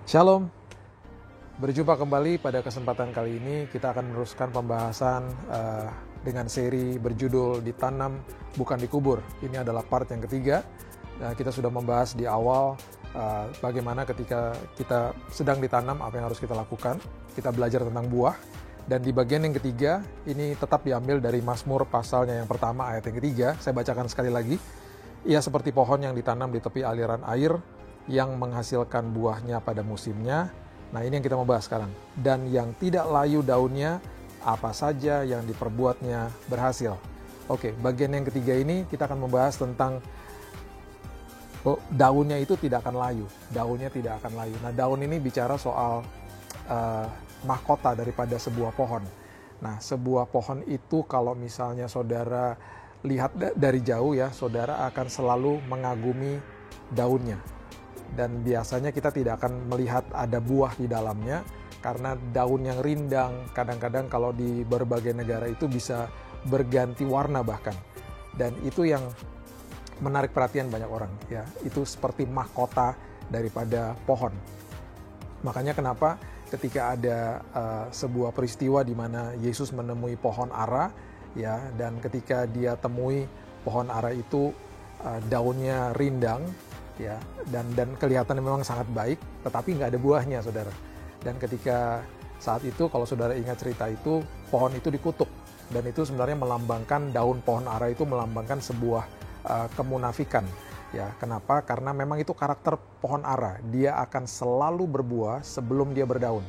Shalom, berjumpa kembali pada kesempatan kali ini. Kita akan meneruskan pembahasan dengan seri berjudul Ditanam Bukan Dikubur. Ini adalah part yang ketiga. Kita sudah membahas di awal bagaimana ketika kita sedang ditanam, apa yang harus kita lakukan. Kita belajar tentang buah. Dan di bagian yang ketiga, ini tetap diambil dari Mazmur pasalnya yang pertama, ayat yang ketiga. Saya bacakan sekali lagi. Ia seperti pohon yang ditanam di tepi aliran air, yang menghasilkan buahnya pada musimnya. Nah, ini yang kita mau bahas sekarang. Dan yang tidak layu daunnya, apa saja yang diperbuatnya berhasil. Oke, bagian yang ketiga ini kita akan membahas tentang daunnya itu tidak akan layu. Daunnya tidak akan layu. Nah, daun ini bicara soal mahkota daripada sebuah pohon. Nah, sebuah pohon itu kalau misalnya saudara lihat dari jauh ya, saudara akan selalu mengagumi daunnya. Dan biasanya kita tidak akan melihat ada buah di dalamnya karena daun yang rindang kadang-kadang kalau di berbagai negara itu bisa berganti warna bahkan. Dan itu yang menarik perhatian banyak orang ya. Itu seperti mahkota daripada pohon. Makanya kenapa ketika ada sebuah peristiwa di mana Yesus menemui pohon ara ya, dan ketika dia temui pohon ara itu daunnya rindang ya, dan kelihatannya memang sangat baik, tetapi nggak ada buahnya, saudara. Dan ketika saat itu, kalau saudara ingat cerita itu, pohon itu dikutuk. Dan itu sebenarnya melambangkan, daun pohon ara itu melambangkan sebuah kemunafikan. Ya, kenapa? Karena memang itu karakter pohon ara. Dia akan selalu berbuah sebelum dia berdaun.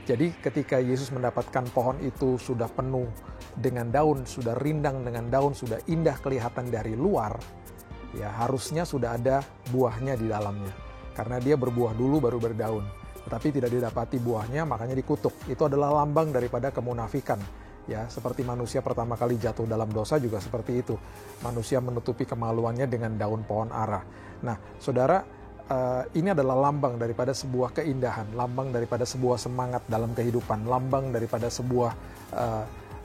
Jadi ketika Yesus mendapatkan pohon itu sudah penuh dengan daun, sudah rindang dengan daun, sudah indah kelihatan dari luar, ya harusnya sudah ada buahnya di dalamnya. Karena dia berbuah dulu baru berdaun. Tetapi tidak didapati buahnya, makanya dikutuk. Itu adalah lambang daripada kemunafikan. Ya, seperti manusia pertama kali jatuh dalam dosa juga seperti itu. Manusia menutupi kemaluannya dengan daun pohon ara. Nah, saudara, ini adalah lambang daripada sebuah keindahan, lambang daripada sebuah semangat dalam kehidupan, lambang daripada sebuah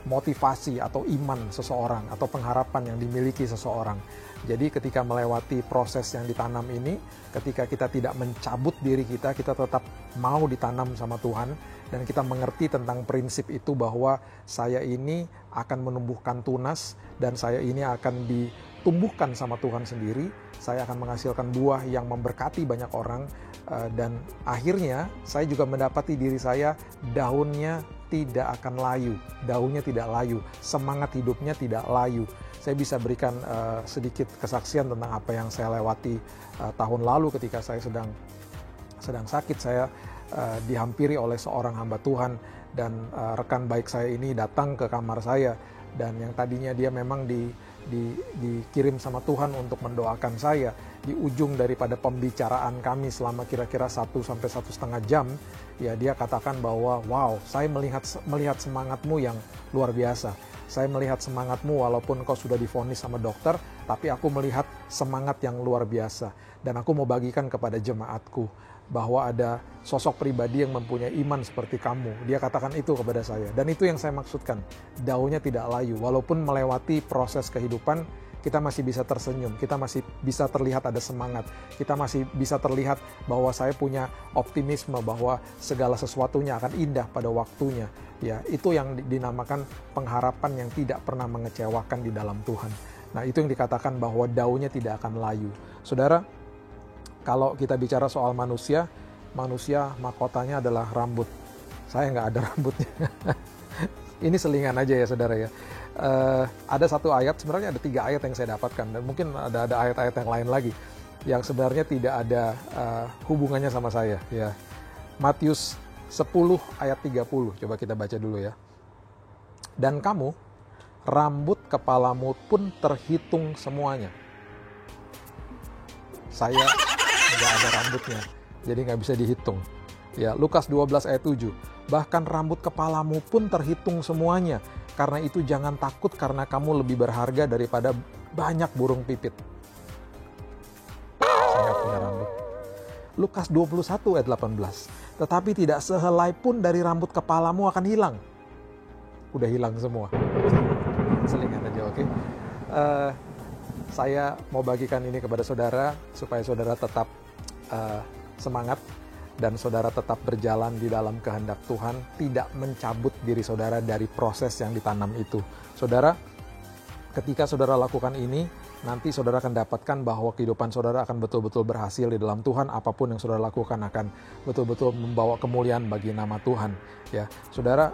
motivasi atau iman seseorang atau pengharapan yang dimiliki seseorang. Jadi ketika melewati proses yang ditanam ini, ketika kita tidak mencabut diri kita tetap mau ditanam sama Tuhan, dan kita mengerti tentang prinsip itu bahwa saya ini akan menumbuhkan tunas, dan saya ini akan ditumbuhkan sama Tuhan sendiri, saya akan menghasilkan buah yang memberkati banyak orang, dan akhirnya saya juga mendapati diri saya daunnya tidak akan layu, daunnya tidak layu, semangat hidupnya tidak layu. Saya bisa berikan sedikit kesaksian tentang apa yang saya lewati tahun lalu ketika saya sedang sakit. Saya dihampiri oleh seorang hamba Tuhan, dan rekan baik saya ini datang ke kamar saya, dan yang tadinya dia memang dikirim sama Tuhan untuk mendoakan saya. Di ujung daripada pembicaraan kami selama kira-kira 1 sampai 1,5 jam, ya dia katakan bahwa wow, saya melihat semangatmu yang luar biasa. Saya melihat semangatmu walaupun kau sudah divonis sama dokter, tapi aku melihat semangat yang luar biasa. Dan aku mau bagikan kepada jemaatku bahwa ada sosok pribadi yang mempunyai iman seperti kamu. Dia katakan itu kepada saya. Dan itu yang saya maksudkan. Daunnya tidak layu. Walaupun melewati proses kehidupan, kita masih bisa tersenyum, kita masih bisa terlihat ada semangat, kita masih bisa terlihat bahwa saya punya optimisme bahwa segala sesuatunya akan indah pada waktunya. Ya, itu yang dinamakan pengharapan yang tidak pernah mengecewakan di dalam Tuhan. Nah, itu yang dikatakan bahwa daunnya tidak akan layu. Saudara, kalau kita bicara soal manusia mahkotanya adalah rambut. Saya nggak ada rambutnya. Ini selingan aja ya, saudara ya. Ada satu ayat, sebenarnya ada 3 ayat yang saya dapatkan, dan mungkin ada ayat-ayat yang lain lagi yang sebenarnya tidak ada hubungannya sama saya ya. Matius 10 ayat 30, coba kita baca dulu ya. Dan kamu, rambut kepalamu pun terhitung semuanya. Saya nggak ada rambutnya, jadi nggak bisa dihitung ya. Lukas 12 ayat 7, bahkan rambut kepalamu pun terhitung semuanya. Karena itu jangan takut, karena kamu lebih berharga daripada banyak burung pipit. Saya nggak punya rambut. Lukas 21 ayat 18. Tetapi tidak sehelai pun dari rambut kepalamu akan hilang. Udah hilang semua. Selingan aja, oke? Saya mau bagikan ini kepada saudara supaya saudara tetap semangat. dan saudara tetap berjalan di dalam kehendak Tuhan, tidak mencabut diri saudara dari proses yang ditanam itu. Saudara, ketika saudara lakukan ini, nanti saudara akan dapatkan bahwa kehidupan saudara akan betul-betul berhasil di dalam Tuhan. Apapun yang saudara lakukan akan betul-betul membawa kemuliaan bagi nama Tuhan. Ya, saudara,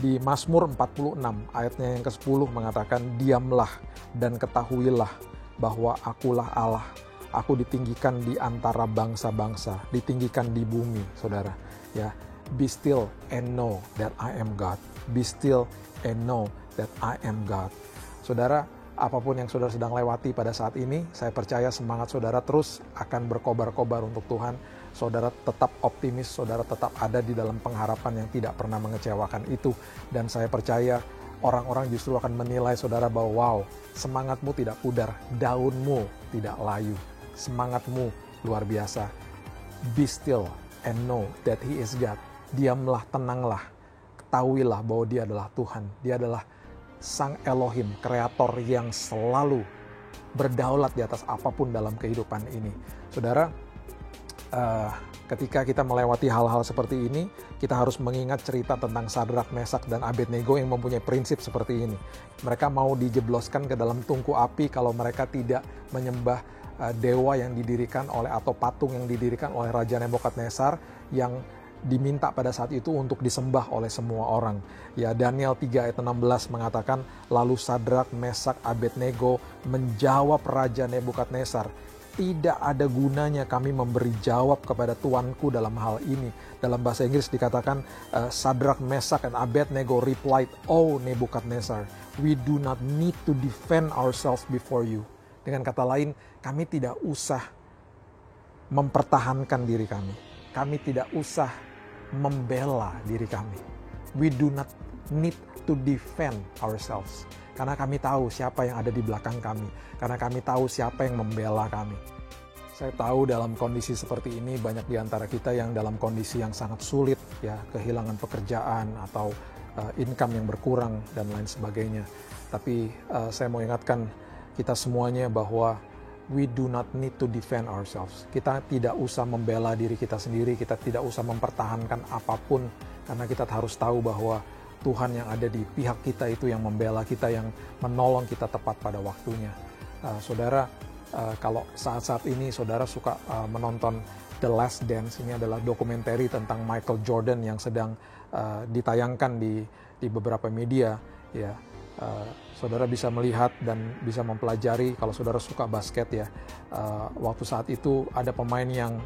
di Mazmur 46 ayatnya yang ke-10 mengatakan, diamlah dan ketahuilah bahwa akulah Allah. Aku ditinggikan di antara bangsa-bangsa, ditinggikan di bumi, saudara. Ya, be still and know that I am God. Be still and know that I am God. Saudara, apapun yang saudara sedang lewati pada saat ini, saya percaya semangat saudara terus akan berkobar-kobar untuk Tuhan. Saudara tetap optimis, saudara tetap ada di dalam pengharapan yang tidak pernah mengecewakan itu. Dan saya percaya orang-orang justru akan menilai saudara bahwa wow, semangatmu tidak pudar, daunmu tidak layu. Semangatmu luar biasa. Be still and know that He is God. Diamlah, tenanglah, ketahuilah bahwa Dia adalah Tuhan. Dia adalah Sang Elohim, kreator yang selalu berdaulat di atas apapun dalam kehidupan ini. Saudara, ketika kita melewati hal-hal seperti ini, kita harus mengingat cerita tentang Sadrak, Mesak, dan Abednego yang mempunyai prinsip seperti ini. Mereka mau dijebloskan ke dalam tungku api kalau mereka tidak menyembah dewa yang didirikan oleh atau patung yang didirikan oleh Raja Nebukadnezar yang diminta pada saat itu untuk disembah oleh semua orang. Ya, Daniel 3 ayat 16 mengatakan, lalu Sadrak, Mesak, Abednego menjawab Raja Nebukadnezar, tidak ada gunanya kami memberi jawab kepada tuanku dalam hal ini. Dalam bahasa Inggris dikatakan, Sadrak, Mesak, and Abednego replied, "Oh Nebukadnezar, we do not need to defend ourselves before you." Dengan kata lain, kami tidak usah mempertahankan diri kami. Kami tidak usah membela diri kami. We do not need to defend ourselves. Karena kami tahu siapa yang ada di belakang kami. Karena kami tahu siapa yang membela kami. Saya tahu dalam kondisi seperti ini banyak di antara kita yang dalam kondisi yang sangat sulit, ya, kehilangan pekerjaan atau income yang berkurang dan lain sebagainya. Tapi saya mau ingatkan kita semuanya bahwa we do not need to defend ourselves. Kita tidak usah membela diri kita sendiri, kita tidak usah mempertahankan apapun, karena kita harus tahu bahwa Tuhan yang ada di pihak kita itu yang membela kita, yang menolong kita tepat pada waktunya. Saudara, kalau saat-saat ini saudara suka menonton The Last Dance, ini adalah dokumenter tentang Michael Jordan yang sedang ditayangkan di beberapa media, ya. Saudara bisa melihat dan bisa mempelajari kalau saudara suka basket, ya. Waktu saat itu ada pemain yang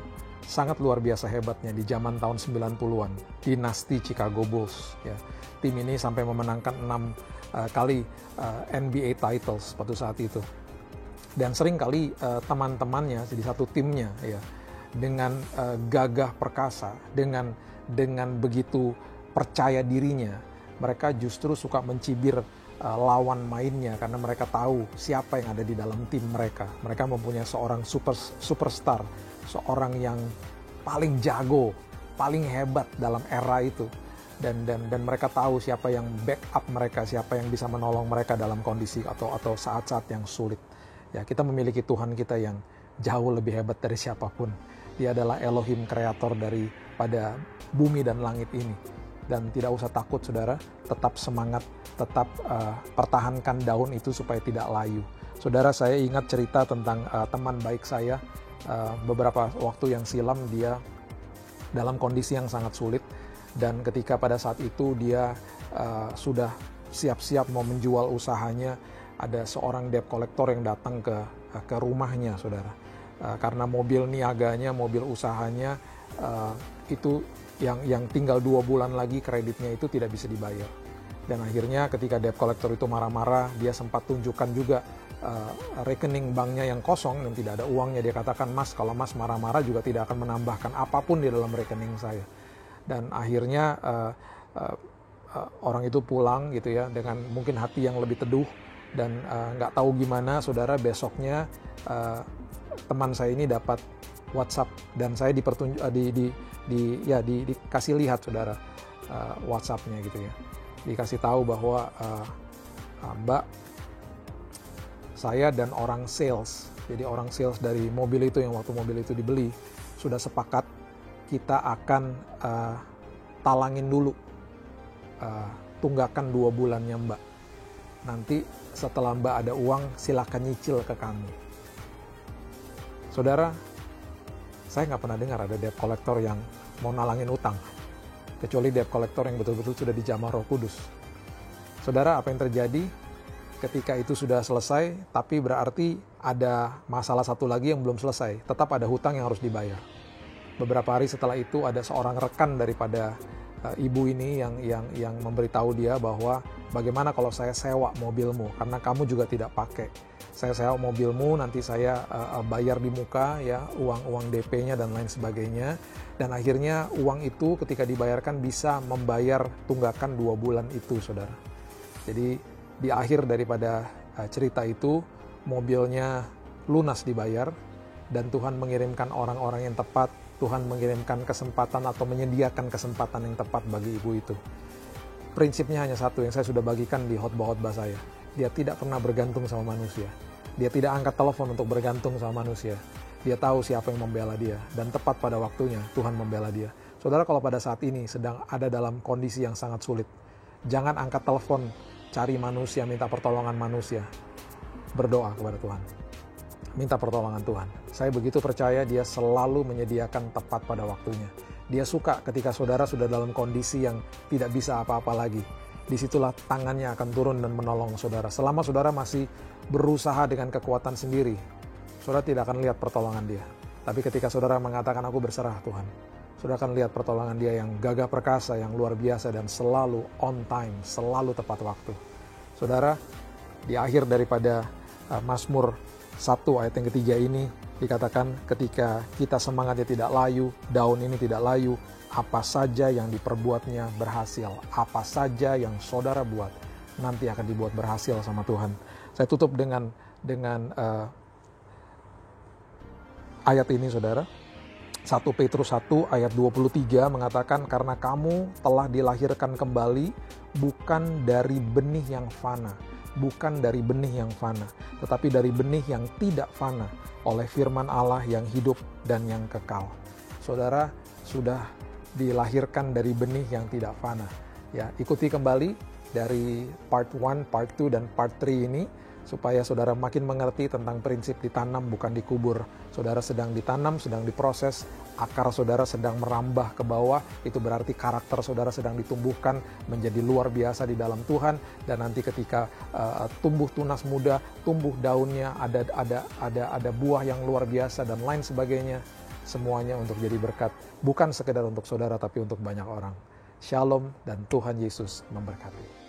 sangat luar biasa hebatnya di zaman tahun 90-an, dinasti Chicago Bulls, ya. Tim ini sampai memenangkan 6 kali NBA titles pada saat itu. Dan sering kali teman-temannya di satu timnya, ya, dengan gagah perkasa, dengan begitu percaya dirinya, mereka justru suka mencibir lawan mainnya karena mereka tahu siapa yang ada di dalam tim mereka. Mereka mempunyai seorang superstar, seorang yang paling jago, paling hebat dalam era itu. Dan mereka tahu siapa yang backup mereka, siapa yang bisa menolong mereka dalam kondisi atau saat-saat yang sulit. Ya, kita memiliki Tuhan kita yang jauh lebih hebat dari siapapun. Dia adalah Elohim, kreator daripada bumi dan langit ini. Dan tidak usah takut, saudara, tetap semangat, tetap pertahankan daun itu supaya tidak layu. Saudara, saya ingat cerita tentang teman baik saya, beberapa waktu yang silam dia dalam kondisi yang sangat sulit, dan ketika pada saat itu dia sudah siap-siap mau menjual usahanya, ada seorang debt collector yang datang ke rumahnya, saudara. Karena mobil niaganya, mobil usahanya itu yang tinggal 2 bulan lagi kreditnya itu tidak bisa dibayar. Dan akhirnya ketika debt collector itu marah-marah, dia sempat tunjukkan juga rekening banknya yang kosong dan tidak ada uangnya. Dia katakan, "Mas, kalau Mas marah-marah juga tidak akan menambahkan apapun di dalam rekening saya." Dan akhirnya orang itu pulang gitu ya, dengan mungkin hati yang lebih teduh dan nggak tahu gimana, saudara, besoknya teman saya ini dapat WhatsApp dan saya dikasih lihat, saudara, WhatsApp-nya gitu ya. Dikasih tahu bahwa Mbak, saya dan orang sales, jadi orang sales dari mobil itu yang waktu mobil itu dibeli, sudah sepakat kita akan talangin dulu tunggakan 2 bulannya Mbak. Nanti setelah Mbak ada uang, silakan nyicil ke kami. Saudara, saya nggak pernah dengar ada debt collector yang mau nalangin utang, kecuali debt collector yang betul-betul sudah dijamah Roh Kudus. Saudara, apa yang terjadi ketika itu sudah selesai, tapi berarti ada masalah satu lagi yang belum selesai, tetap ada hutang yang harus dibayar. Beberapa hari setelah itu ada seorang rekan daripada ibu ini yang memberitahu dia bahwa bagaimana kalau saya sewa mobilmu, karena kamu juga tidak pakai. Saya sewa mobilmu, nanti saya bayar di muka ya, uang DP-nya dan lain sebagainya. Dan akhirnya uang itu ketika dibayarkan bisa membayar tunggakan 2 bulan itu, saudara. Jadi di akhir daripada cerita itu, mobilnya lunas dibayar, dan Tuhan mengirimkan orang-orang yang tepat. Tuhan mengirimkan kesempatan atau menyediakan kesempatan yang tepat bagi ibu itu. Prinsipnya hanya satu yang saya sudah bagikan di khotbah-khotbah saya. Dia tidak pernah bergantung sama manusia. Dia tidak angkat telepon untuk bergantung sama manusia. Dia tahu siapa yang membela dia. Dan tepat pada waktunya Tuhan membela dia. Saudara, kalau pada saat ini sedang ada dalam kondisi yang sangat sulit, jangan angkat telepon cari manusia, minta pertolongan manusia. Berdoa kepada Tuhan. Minta pertolongan Tuhan. Saya begitu percaya dia selalu menyediakan tepat pada waktunya. Dia suka ketika saudara sudah dalam kondisi yang tidak bisa apa-apa lagi. Disitulah tangannya akan turun dan menolong saudara. Selama saudara masih berusaha dengan kekuatan sendiri, saudara tidak akan lihat pertolongan dia. Tapi ketika saudara mengatakan aku berserah Tuhan, saudara akan lihat pertolongan dia yang gagah perkasa, yang luar biasa dan selalu on time, selalu tepat waktu. Saudara, di akhir daripada Mazmur 1 ayat yang ketiga ini dikatakan ketika kita semangatnya tidak layu, daun ini tidak layu, apa saja yang diperbuatnya berhasil, apa saja yang saudara buat nanti akan dibuat berhasil sama Tuhan. Saya tutup dengan ayat ini, saudara. 1 Petrus 1 ayat 23 mengatakan, karena kamu telah dilahirkan kembali bukan dari benih yang fana, bukan dari benih yang fana, tetapi dari benih yang tidak fana oleh firman Allah yang hidup dan yang kekal. Saudara sudah dilahirkan dari benih yang tidak fana. Ya, ikuti kembali dari part 1, part 2 dan part 3 ini supaya saudara makin mengerti tentang prinsip ditanam bukan dikubur. Saudara sedang ditanam, sedang diproses, akar saudara sedang merambah ke bawah, itu berarti karakter saudara sedang ditumbuhkan menjadi luar biasa di dalam Tuhan, dan nanti ketika tumbuh tunas muda, tumbuh daunnya, ada buah yang luar biasa dan lain sebagainya, semuanya untuk jadi berkat, bukan sekedar untuk saudara tapi untuk banyak orang. Shalom dan Tuhan Yesus memberkati.